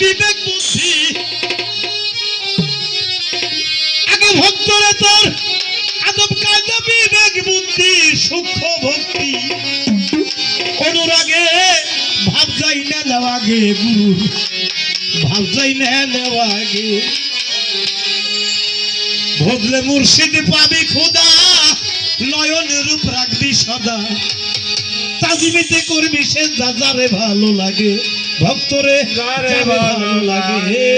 বিবেক বুদ্ধি আগে ভক্তরে তোর আদব কায়দা বিবেক বুদ্ধি সূক্ষ্ম ভক্তি অনুরাগে ভাব যাই না নেওয়াগে গুরু ভাব যাই না নেওয়াগে ভজলে মুর্শিদ পাবি খোদা নয়ন রূপ রাখবি সদা তাজিমিতে করবি সে যারে ভালো লাগে ভক্তরে যারে ভালো লাগে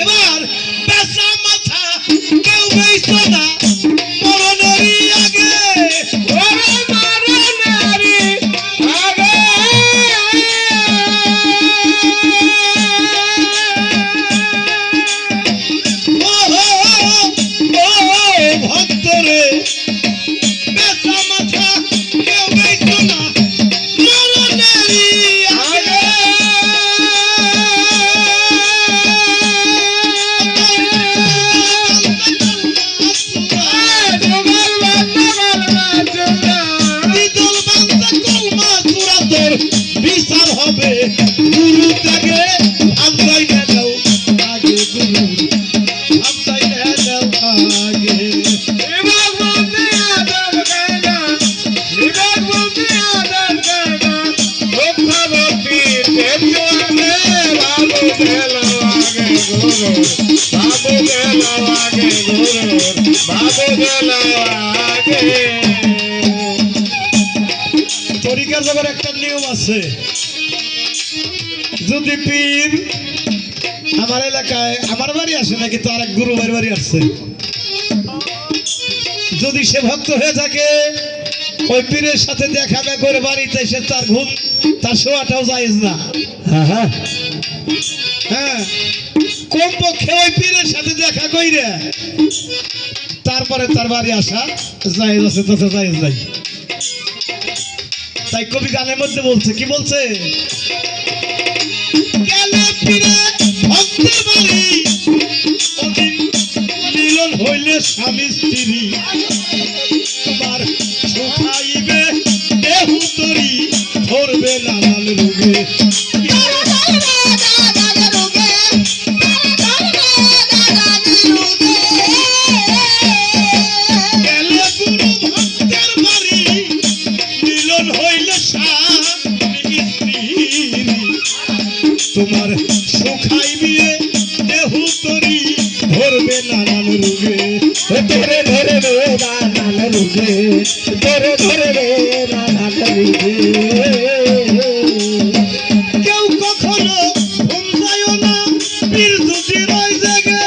এবার বেচা মাথা কেউ বেচতো না মরণেরই আগে তরিকার জগৎ একটা নিয়ম আছে যদি পীর আমার এলাকায় আমার বাড়ি আসে নাকি তো আর এক গুরু ভাইয়ের বাড়ি আসছে যদি সে ভক্ত হয়ে থাকে ওই পীরের সাথে দেখা করে বাড়িতে এসে তার ঘুম তার শোয়াটাও জায়েজ না হ্যাঁ কমপক্ষে ওই পীরের সাথে দেখা কইরে তারপরে তার বাড়ি আসা জায়েজ আছে তো জায়েজ নাই তাই কবি গানের মধ্যে বলছে কি বলছে গেলে পীরে ভক্তের বাড়ি ওদিন মিলন হইলে স্বামী স্ত্রী তোমার শুকাইবে দেহু তরি ধরবে নানান রোগে তোমার শুকাইবে দেহু তরি ধরবে নানান রোগে ধরে ধরবে নানান রোগে ধরে ধরবে নানান রোগে কেউ কখনো ঘুম যায় না পীর যদি রয় জেগে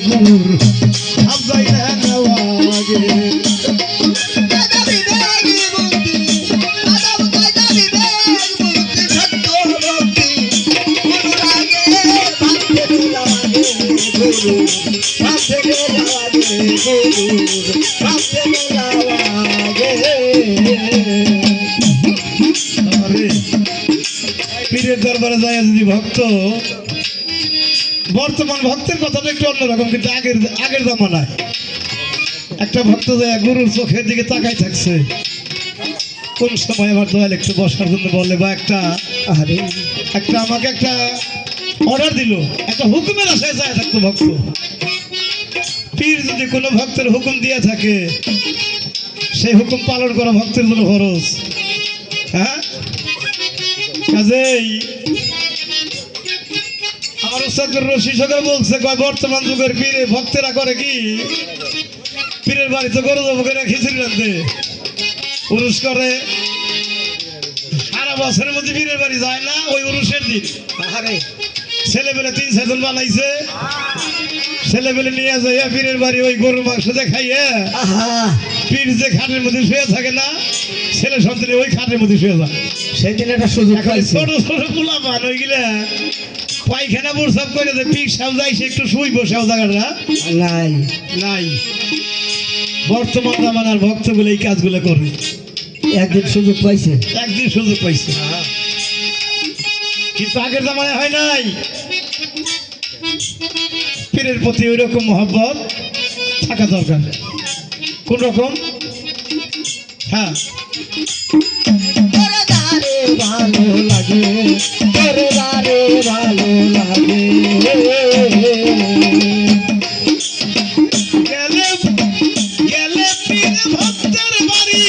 গুরুর ভাব যাই না নেওয়াগে পীরের দরবারে যায় যদি ভক্ত বর্তমান ভক্তের কথাটা একটু অন্যরকম কিন্তু আগের জামানায় একটা ভক্ত যায় গুরুর চোখের দিকে তাকাই থাকছে কোন সময় আমার দয়াল একটু বসার জন্য বলে বা একটা আমাকে একটা অর্ডার দিল একটা হুকুমের আশায় যায় থাকতো ভক্ত পীর যদি কোনো ভক্তের হুকুম দিয়ে থাকে সেই হুকুম পালন করা ভক্তের জন্য খরচ হ্যাঁ কাজেই আমার উস্তাদ রশি সরকার বলছে বর্তমান যুগের পীরে ভক্তেরা করে কি পীরের বাড়িতে গরু জবকেরা খিচুড়ি রাখতে উরুস করে সারা বছরের মধ্যে পীরের বাড়ি যায় না ওই উরুসের দিন ছেলেবেলে 3-4 জন বানাইছে ছেলেবেলে নিয়ে যায় পীরের বাড়ি ওই গরুর মাংস দেখাইয়ে পীর যে খাটের মধ্যে শুয়ে থাকে না, ছেলে সন্তান ওই খাটের মধ্যে শুয়ে যায়। সেদিন একটা সুযোগ এখন পাইছে। ছোট ছোট পোলা পান ওইগুলা পায়খানা প্রসাব করে দেয়, পীর সাহেব যাইছে একটু শুই বসে জায়গাটা নাই নাই। বর্তমান জামানার ভক্তগুলো এই কাজগুলো করে, একদিন সুযোগ পাইছে। একদিন সুযোগ পাইছে, কিন্তু আগের জামানায় হয় নাই। পীরের প্রতি ওই রকম মহব্বত থাকা দরকার। কোন রকম? হ্যাঁ, তোরে দারে ভালো লাগে, তোরে দারে ভালো লাগে। গেলে গেলে পীর ভক্তের বাড়ি,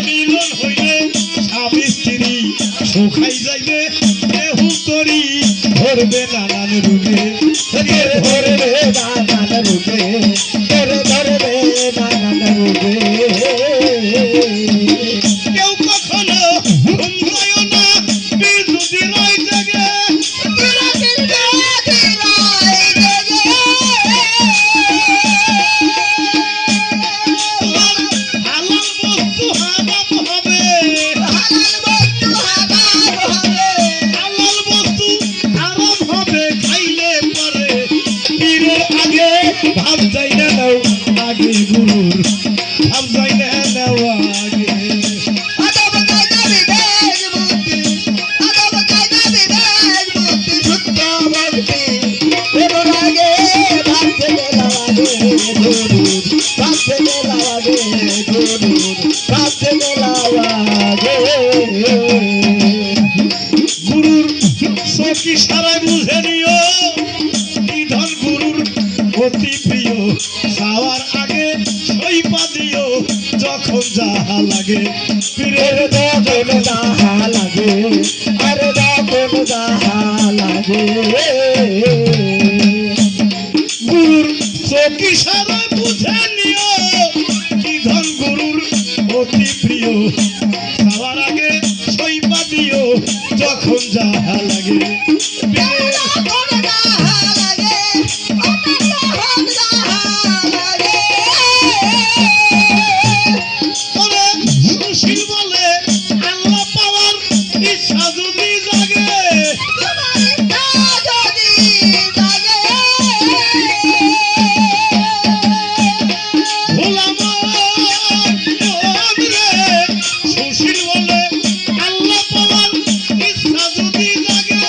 মিলন হইলে স্বামী স্ত্রী, সুখাই যাইবে দেহু তরি, ধরবে নানান রূপে, ধরবে নানান রূপে, তোরে ধরবে নানান রূপে। কেউ কখনো ঘুম যায় না, পীর যদি রয় জাগে, তোমার হালাল বস্তু হারাম হবে, হালাল বস্তু হারাম হবে, খাইলে পরে পীরের আগে ভাব যাই না নাও, আগে গুরুর ভাব যাই না নাও আগে। গুরুর চোখি সারাই বুঝে নিও, নিধন গুরুর অতি প্রিয়, যাওয়ার আগে সইপা দিও যখন যাহা লাগে। পীরের যখন যাহা লাগে, আরে যখন যাহা লাগে। গুরুর চোখি সারাই বুঝে নিও, নিধন গুরুর অতি প্রিয়, যাওয়ার আগে সইপা দিও যখন যাহা লাগে। পীরের তবে সুশীল বলে আল্লাহ পাওয়ার ইচ্ছা যদি জাগে, ভোলা মন রে, সুশীল বলে আল্লাহ পাওয়ার ইচ্ছা যদি জাগে,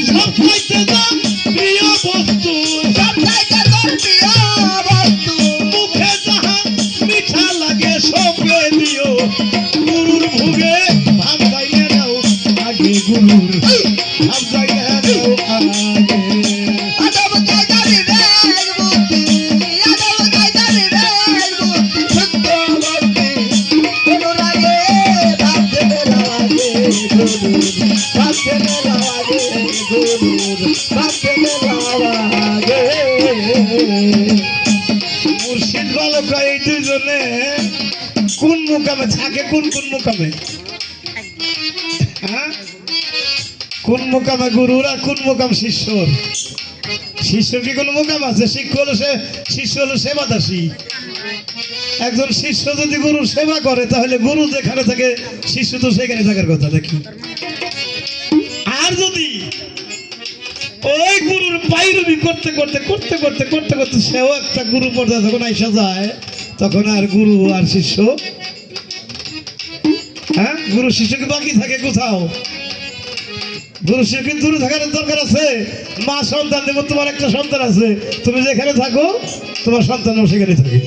সব খাইতে যান প্রিয় বস্তু, মুখে যাহা মিঠা লাগে সঙ্গে দিও, গুরুর ভোগে ভাব যাইলে নাও আগে, গুরুর ভাব যাইলে নাও আগে। মুর্শিদ বালকরা এই দুইজনে কোন মুকামে থাকে, কোন কোন মুকামে? হ্যাঁ, কোন মুকামে গুরুর আর কোন মুকাম শিষ্যর? শিষ্যর কি কোনো মুকাম আছে? শিষ্য হলো সেবাদাসী। একজন শিষ্য যদি গুরুর সেবা করে, তাহলে গুরু যেখানে থাকে শিষ্য তো সেখানে থাকার কথা নাকি? আর যদি ওই গুরুর পাইরবি করতে করতে করতে করতে করতে করতে সেও একটা গুরু পর্যায়ে যখন আইসা যায়, তখন আর গুরু আর শিষ্য, হ্যাঁ, গুরু শিষ্যকে বাকি থাকে কোথাও? গুরু শিষ্য দূরে থাকার দরকার আছে। মা সন্তান দেব, তোমার একটা সন্তান আছে, তুমি যেখানে থাকো তোমার সন্তানও সেখানে থাকে,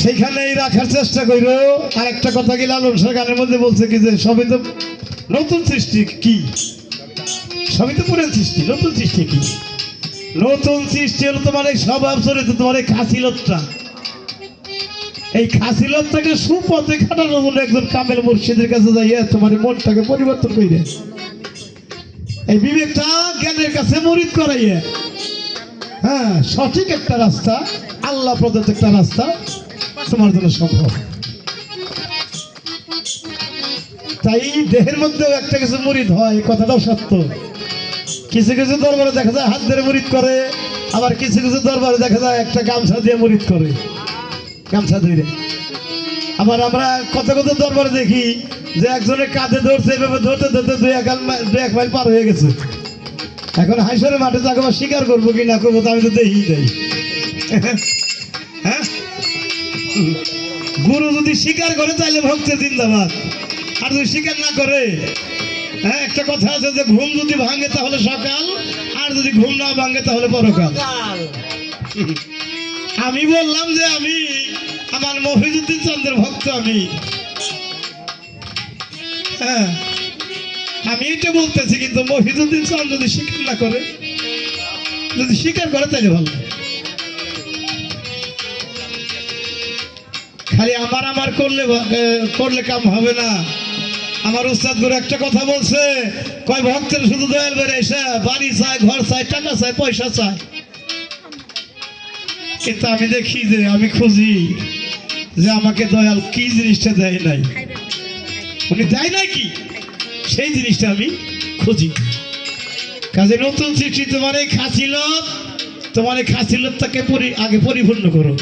সেইখানেই রাখার চেষ্টা করো। আর একটা কথা কি লালন শাহ গানের মধ্যে বলছে কি, যে সবই তো নতুন সৃষ্টি, কি সবই তো পুরান সৃষ্টি, নতুন সৃষ্টি কি? নতুন সৃষ্টি হলো তোমার এই স্বভাব চরিত্র, তোমার এই খাসিলতটা। এই খাসিলতটাকে সুপথে খাটানোর জন্য একজন কামেল মুর্শিদের কাছে যাইয়া তোমার মনটাকে পরিবর্তন করে, এই বিবেকটা জ্ঞানের কাছে মরিদ করাইয়া, হ্যাঁ, সঠিক একটা রাস্তা, আল্লাহ প্রদত্ত একটা রাস্তা তোমার জন্য সম্ভব। তাই দেহের মধ্যেও একটা কিছু মরিদ হয়, কথাটাও সত্য। কিছু কিছু দরবারে দেখা যায় হাত ধরে মুরিদ করে, আবার কিছু কিছু দরবারে দেখা যায় একটা গামছা দিয়ে মুরিদ করে, গামছা ধরে। আবার আমরা কত কত দরবারে দেখি যে একজনের কাঁধে ধরছে, এভাবে ধরতে ধরতে দুই এক মাইল পার হয়ে গেছে। এখন হাইসরের মাঠে যাকে আবার স্বীকার করবো কি না করবো, তো আমি তো দেখি দেই। হ্যাঁ, গুরু যদি স্বীকার করে তাহলে ভক্তের জিন্দাবাদ, আর যদি স্বীকার না করে, হ্যাঁ, একটা কথা আছে যে ঘুম যদি ভাঙে তাহলে সকাল, আর যদি ঘুম না ভাঙে তাহলে পরকাল। আমি বললাম যে আমি আমার মফিজউদ্দিন চন্দ্রের ভক্ত, আমি হ্যাঁ আমি এটা বলতেছি, কিন্তু মফিজউদ্দিন চন্দ্র যদি স্বীকার না করে, যদি স্বীকার করে তাহলে ভালো। খালি আমার আমার করলে কাম হবে না। আমার উস্তাদ গুরু একটা কথা বলছে, কয় ভক্তের শুধু দয়াল বেড়ে এসে বাড়ি চায়, ঘর চায়, টাকা চায়, পয়সা চায়, কিন্তু আমি দেখি যে আমি খুঁজি যে আমাকে দয়াল কি জিনিসটা দেয় নাই, উনি দেয় নাই কি, সেই জিনিসটা আমি খুঁজি। কাজে নতুন সৃষ্টি তোমার এই খাসিলতটাকে আগে পরিপূর্ণ করো।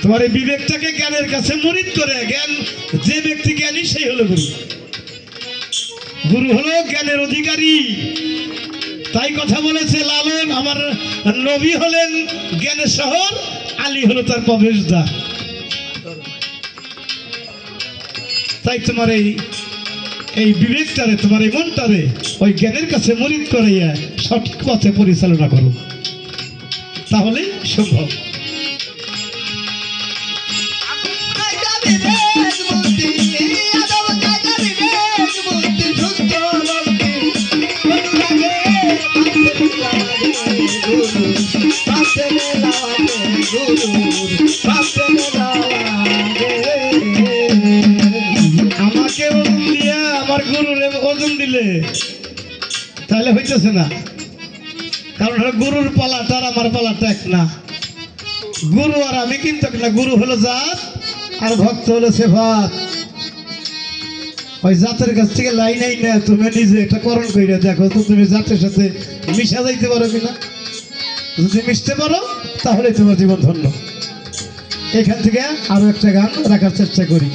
তোমার এই বিবেকটাকে জ্ঞানের কাছে মুরিদ করে, জ্ঞান যে ব্যক্তি জ্ঞানী সেই হলো গুরু। গুরু হলো জ্ঞানের অধিকারী। তাই কথা বলেছে লালন, আমার নবী হলেন জ্ঞানের শহর, আলী হলো তার প্রবেশদ্বার। তাই তোমার এই বিবেকটারে, তোমার এই মনটারে ওই জ্ঞানের কাছে মুরিদ করাইয়া সঠিক পথে পরিচালনা করো, তাহলেই সম্ভব। আমাকে ওজন দিয়ে আমার গুরুর ওজন দিলে তাহলে হইতেছে না, কারণ গুরুর পালাটা আর আমার পালাটা এক না। গুরু আর আমি কিন্তু এক না, গুরু হলো জাত আর ভক্ত হলো সেফাত। ওই জাতের কাছ থেকে লাইন আই না, তুমি নিজে একটা করণ কইরা দেখো তো তুমি জাতের সাথে মিশা যাইতে পারো কিনা। যদি মিশতে পারো তাহলে তোমার জীবন ধন্য। এখান থেকে আরো একটা গান রাখার চেষ্টা করি।